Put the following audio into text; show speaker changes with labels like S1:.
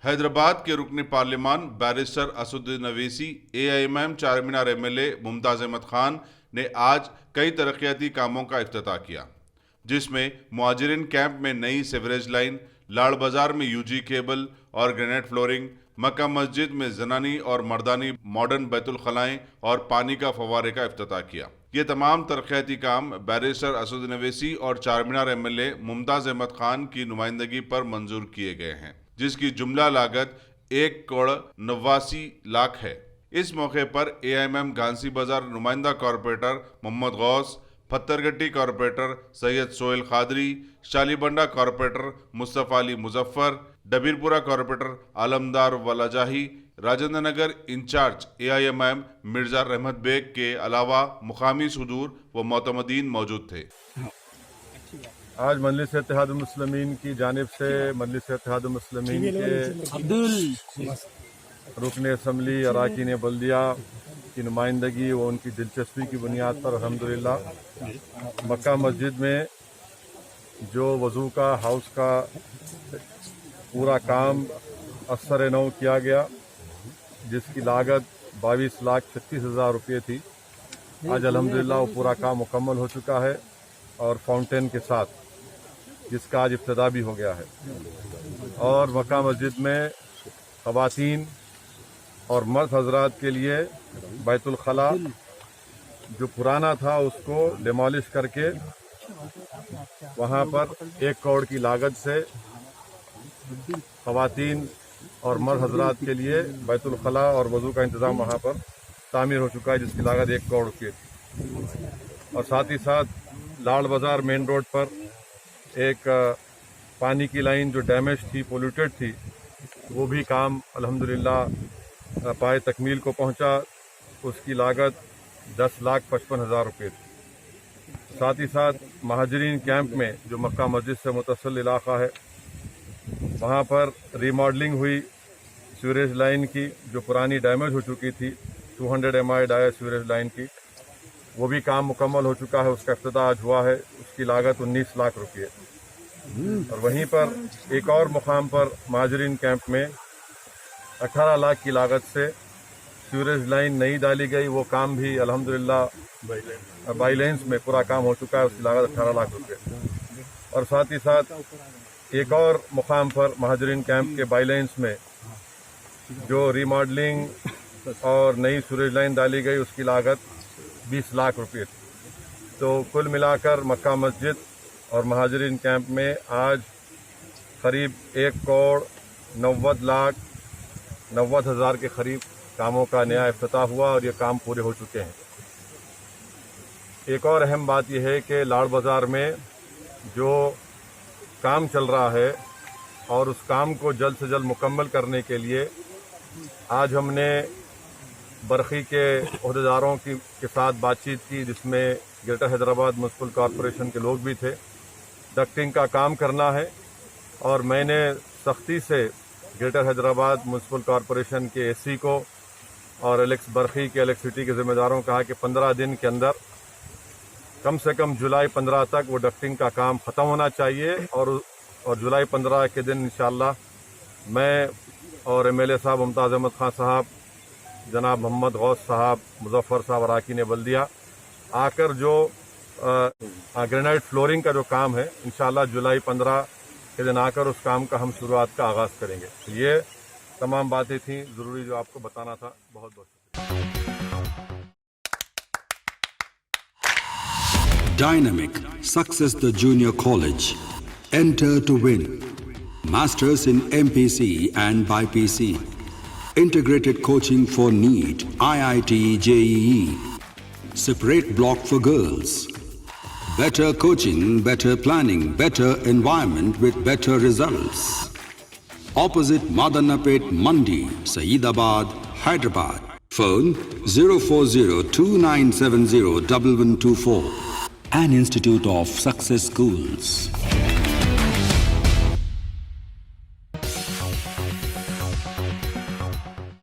S1: حیدرآباد کے رکن پارلیمان بیرسٹر اسدالدین اویسی AIMM چار مینار MLA ممتاز احمد خان نے آج کئی ترقیاتی کاموں کا افتتاح کیا، جس میں مہاجرین کیمپ میں نئی سیوریج لائن، لاڑ بازار میں UG کیبل اور گرینائٹ فلورنگ، مکہ مسجد میں زنانی اور مردانی ماڈرن بیت الخلائیں اور پانی کا فوارے کا افتتاح کیا۔ یہ تمام ترقیاتی کام بیرسٹر اسدالدین اویسی اور چار مینار MLA ممتاز احمد خان کی نمائندگی پر منظور کیے گئے ہیں، جس کی جملہ لاگت 1,89,00,000 ہے۔ اس موقع پر AIMM گھانسی بازار نمائندہ corporator Mohammed Ghouse, Pathargatti corporator Syed Sohail Qadri, Shalibanda corporator Mustafa Ali Muzaffar, Dabirpura corporator Alamdar Wallajahi, Rajendra Nagar incharge AIMM Mirza Rehmat Baig کے علاوہ مقامی صدور و معتمدین موجود تھے۔
S2: آج مجلس اتحاد المسلمین کی جانب سے مجلس اتحاد المسلمین کے رکن اسمبلی اراکین بلدیہ کی نمائندگی و ان کی دلچسپی کی بنیاد پر الحمدللہ مکہ مسجد میں جو وضو کا ہاؤس کا پورا کام اثر نو کیا گیا، جس کی لاگت 22,36,000 روپے تھی، آج الحمدللہ وہ پورا کام مکمل ہو چکا ہے اور فاؤنٹین کے ساتھ، جس کا آج افتتاح بھی ہو گیا ہے۔ اور مکہ مسجد میں خواتین اور مرد حضرات کے لیے بیت الخلا جو پرانا تھا اس کو ڈیمالش کر کے وہاں پر 1 کروڑ کی لاگت سے خواتین اور مرد حضرات کے لیے بیت الخلا اور وضو کا انتظام وہاں پر تعمیر ہو چکا ہے، جس کی لاگت 1 کروڑ روپے تھی۔ اور ساتھ ہی ساتھ لاڑ بازار مین روڈ پر ایک پانی کی لائن جو ڈیمیج تھی، پولیوٹیڈ تھی، وہ بھی کام الحمدللہ پائے تکمیل کو پہنچا، اس کی لاگت 10,55,000 روپے تھی۔ ساتھ ہی ساتھ مہاجرین کیمپ میں جو مکہ مسجد سے متصل علاقہ ہے، وہاں پر ری ماڈلنگ ہوئی سیوریج لائن کی جو پرانی ڈیمیج ہو چکی تھی، 200 MI ڈایا سیوریج لائن کی، وہ بھی کام مکمل ہو چکا ہے، اس کا افتتاح آج ہوا ہے، اس کی لاگت 19 لاکھ روپے۔ اور وہیں پر ایک اور مقام پر مہاجرین کیمپ میں 18 لاکھ کی لاگت سے سیوریج لائن نئی ڈالی گئی، وہ کام بھی الحمدللہ بائی لینس میں پورا کام ہو چکا ہے، اس کی لاگت 18 لاکھ روپے۔ اور ساتھ ہی ساتھ ایک اور مقام پر مہاجرین کیمپ کے بائی لینس میں جو ری ماڈلنگ اور نئی سیوریج لائن ڈالی گئی، اس کی لاگت 20 لاکھ روپے تھی۔ تو کل ملا کر مکہ مسجد اور مہاجرین کیمپ میں آج قریب 1,90,90,000 کے قریب کاموں کا نیا افتتاح ہوا اور یہ کام پورے ہو چکے ہیں۔ ایک اور اہم بات یہ ہے کہ لاڑ بازار میں جو کام چل رہا ہے اور اس کام کو جلد سے جلد مکمل کرنے کے لیے آج ہم نے برقی کے عہدیداروں کے ساتھ بات چیت کی، جس میں گریٹر حیدرآباد میونسپل کارپوریشن کے لوگ بھی تھے۔ ڈکٹنگ کا کام کرنا ہے اور میں نے سختی سے گریٹر حیدرآباد میونسپل کارپوریشن کے AC کو اور برقی کے الیکٹریسٹی کے ذمہ داروں کو کہا کہ 15 دن کے اندر کم سے کم جولائی 15 تک وہ ڈکٹنگ کا کام ختم ہونا چاہیے، اور جولائی 15 کے دن انشاءاللہ میں اور MLA صاحب ممتاز احمد خان صاحب، جناب محمد غوث صاحب، مظفر صاحب اراکین بلدیہ آ کر جو گرینائٹ فلورنگ کا جو کام ہے، انشاءاللہ جولائی 15 کے دن آ کر اس کام کا ہم شروعات کا آغاز کریں گے۔ یہ تمام باتیں تھیں ضروری جو آپ کو بتانا تھا۔ بہت بہت
S3: Dynamic Success the Junior College. Enter to win. Masters in MPC and BPC. Integrated coaching for NEET, IIT, JEE. Separate block for girls. Better coaching, better planning, better environment with better results. Opposite Madanapet Mandi, Saeedabad, Hyderabad. Phone 04029701124. An Institute of Success Schools.